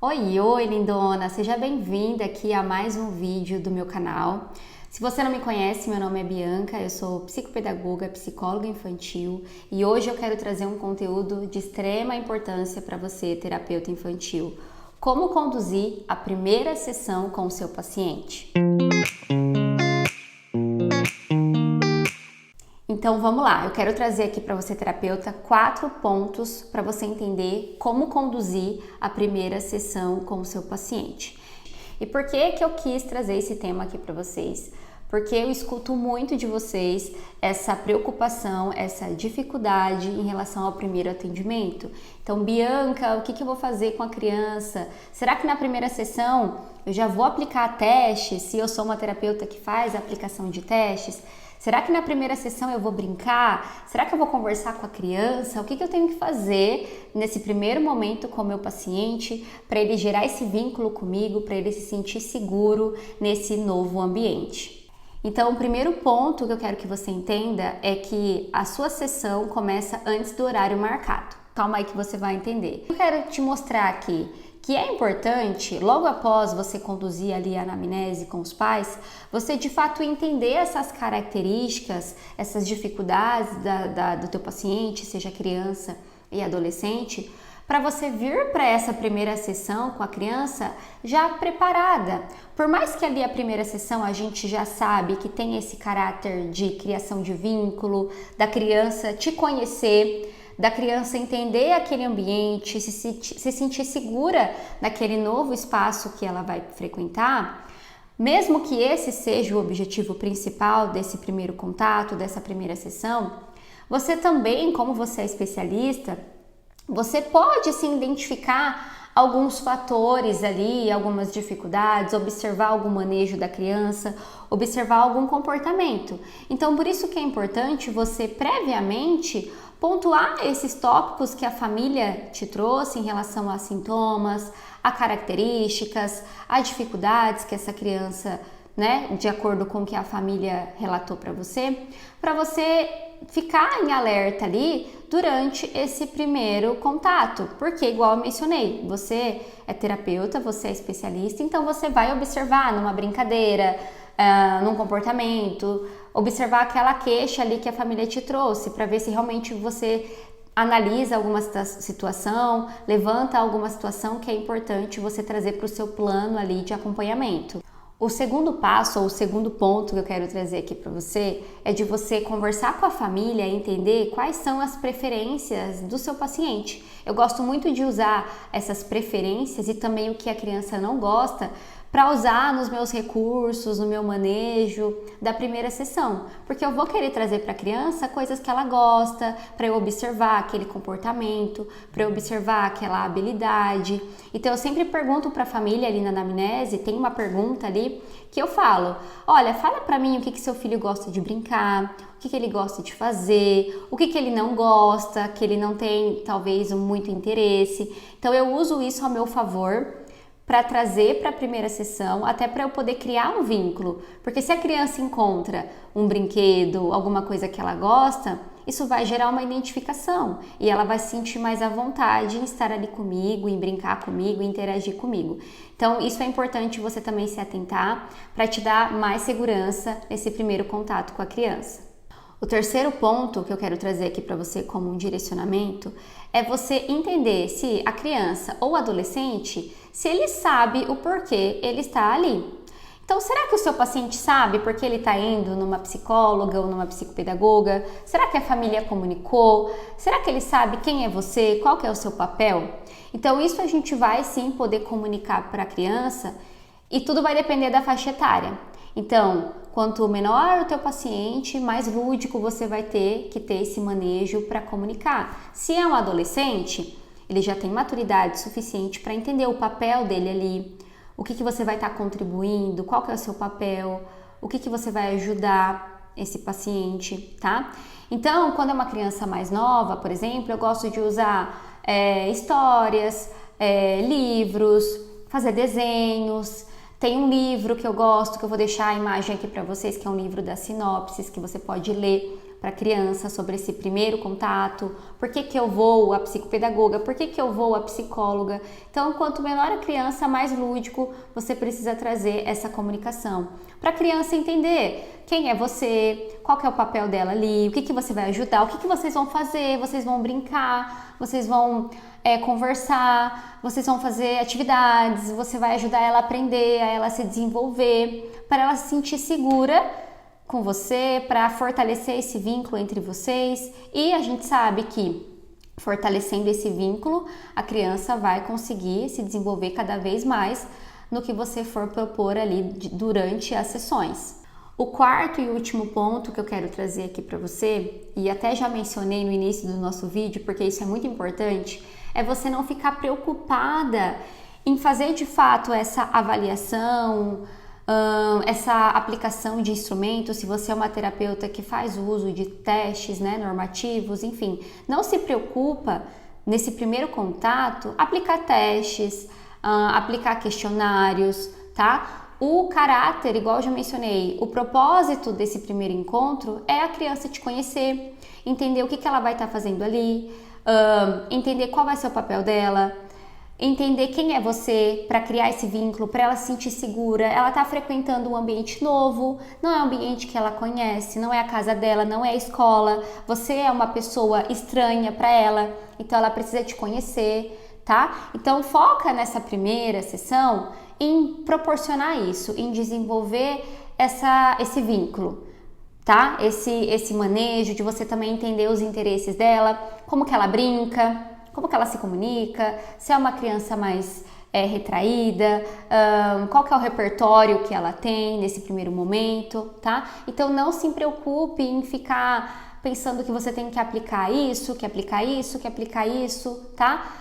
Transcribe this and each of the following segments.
Oi, lindona! Seja bem-vinda aqui a mais um vídeo do meu canal. Se você não me conhece, meu nome é Bianca, eu sou psicopedagoga, psicóloga infantil e hoje eu quero trazer um conteúdo de extrema importância para você, terapeuta infantil. Como conduzir a primeira sessão com o seu paciente. Então vamos lá, eu quero trazer aqui para você, terapeuta, 4 pontos para você entender como conduzir a primeira sessão com o seu paciente. E por que eu quis trazer esse tema aqui para vocês? Porque eu escuto muito de vocês essa preocupação, essa dificuldade em relação ao primeiro atendimento. Então, Bianca, o que eu vou fazer com a criança? Será que na primeira sessão eu já vou aplicar testes, se eu sou uma terapeuta que faz a aplicação de testes? Será que na primeira sessão eu vou brincar? Será que eu vou conversar com a criança? O que eu tenho que fazer nesse primeiro momento com o meu paciente para ele gerar esse vínculo comigo, para ele se sentir seguro nesse novo ambiente? Então, o primeiro ponto que eu quero que você entenda é que a sua sessão começa antes do horário marcado. Calma aí que você vai entender. Eu quero te mostrar aqui que é importante, logo após você conduzir ali a anamnese com os pais, você de fato entender essas características, essas dificuldades do teu paciente, seja criança e adolescente, para você vir para essa primeira sessão com a criança já preparada. Por mais que ali a primeira sessão a gente já sabe que tem esse caráter de criação de vínculo, da criança te conhecer, da criança entender aquele ambiente, se sentir segura naquele novo espaço que ela vai frequentar, mesmo que esse seja o objetivo principal desse primeiro contato, dessa primeira sessão, você também, como você é especialista, você pode sim identificar alguns fatores ali, algumas dificuldades, observar algum manejo da criança, observar algum comportamento. Então, por isso que é importante você previamente pontuar esses tópicos que a família te trouxe em relação a sintomas, a características, a dificuldades que essa criança, de acordo com o que a família relatou para você ficar em alerta ali durante esse primeiro contato, porque igual eu mencionei, você é terapeuta, você é especialista, então você vai observar numa brincadeira, num comportamento, observar aquela queixa ali que a família te trouxe, para ver se realmente você analisa alguma situação, levanta alguma situação que é importante você trazer para o seu plano ali de acompanhamento. O segundo passo, ou o segundo ponto que eu quero trazer aqui para você, é de você conversar com a família e entender quais são as preferências do seu paciente. Eu gosto muito de usar essas preferências e também o que a criança não gosta para usar nos meus recursos, no meu manejo da primeira sessão, porque eu vou querer trazer para a criança coisas que ela gosta, para eu observar aquele comportamento, para eu observar aquela habilidade. Então eu sempre pergunto para a família ali na anamnese, tem uma pergunta ali que eu falo: olha, fala para mim o que seu filho gosta de brincar, o que ele gosta de fazer, o que ele não gosta, que ele não tem talvez muito interesse. Então eu uso isso ao meu favor para trazer para a primeira sessão, até para eu poder criar um vínculo, porque se a criança encontra um brinquedo, alguma coisa que ela gosta, isso vai gerar uma identificação e ela vai se sentir mais à vontade em estar ali comigo, em brincar comigo, em interagir comigo. Então isso é importante você também se atentar para te dar mais segurança nesse primeiro contato com a criança. O terceiro ponto que eu quero trazer aqui para você como um direcionamento é você entender se a criança ou adolescente, se ele sabe o porquê ele está ali. Então, será que o seu paciente sabe porque ele está indo numa psicóloga ou numa psicopedagoga? Será que a família comunicou? Será que ele sabe quem é você? Qual que é o seu papel? Então, isso a gente vai sim poder comunicar para a criança e tudo vai depender da faixa etária. Então, quanto menor o teu paciente, mais lúdico você vai ter que ter esse manejo para comunicar. Se é um adolescente, ele já tem maturidade suficiente para entender o papel dele ali, o que você vai estar contribuindo, qual que é o seu papel, o que você vai ajudar esse paciente, tá? Então, quando é uma criança mais nova, por exemplo, eu gosto de usar histórias, livros, fazer desenhos. Tem um livro que eu gosto, que eu vou deixar a imagem aqui para vocês, que é um livro das sinopses, que você pode ler para a criança sobre esse primeiro contato, por que que eu vou à psicopedagoga, por que que eu vou à psicóloga. Então, quanto menor a criança, mais lúdico você precisa trazer essa comunicação. Para a criança entender quem é você, qual que é o papel dela ali, o que que você vai ajudar, o que que vocês vão fazer, vocês vão brincar, vocês vão conversar, vocês vão fazer atividades, você vai ajudar ela a aprender, a ela se desenvolver, para ela se sentir segura com você, para fortalecer esse vínculo entre vocês. E a gente sabe que fortalecendo esse vínculo, a criança vai conseguir se desenvolver cada vez mais no que você for propor ali durante as sessões. O quarto e último ponto que eu quero trazer aqui para você, e até já mencionei no início do nosso vídeo, porque isso é muito importante, é você não ficar preocupada em fazer de fato essa avaliação, essa aplicação de instrumentos, se você é uma terapeuta que faz uso de testes, né, normativos, enfim. Não se preocupa nesse primeiro contato aplicar testes, aplicar questionários, tá? O caráter, igual eu já mencionei, o propósito desse primeiro encontro é a criança te conhecer, entender o que ela vai estar fazendo ali, entender qual vai ser o papel dela, entender quem é você, para criar esse vínculo, para ela se sentir segura. Ela está frequentando um ambiente novo, não é um ambiente que ela conhece, não é a casa dela, não é a escola, você é uma pessoa estranha para ela, então ela precisa te conhecer, tá? Então foca nessa primeira sessão em proporcionar isso, em desenvolver esse vínculo, tá? Esse manejo de você também entender os interesses dela, como que ela brinca, como que ela se comunica, se é uma criança mais retraída, qual que é o repertório que ela tem nesse primeiro momento, tá? Então não se preocupe em ficar pensando que você tem que aplicar isso, que aplicar isso, que aplicar isso, tá?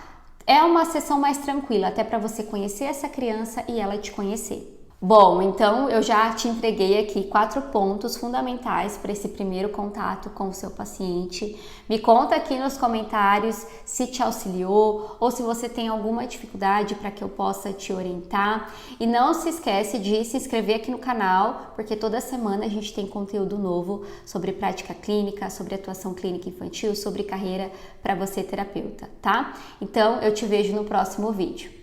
É uma sessão mais tranquila, até para você conhecer essa criança e ela te conhecer. Bom, então eu já te entreguei aqui 4 pontos fundamentais para esse primeiro contato com o seu paciente. Me conta aqui nos comentários se te auxiliou ou se você tem alguma dificuldade para que eu possa te orientar. E não se esquece de se inscrever aqui no canal, porque toda semana a gente tem conteúdo novo sobre prática clínica, sobre atuação clínica infantil, sobre carreira para você terapeuta, tá? Então eu te vejo no próximo vídeo.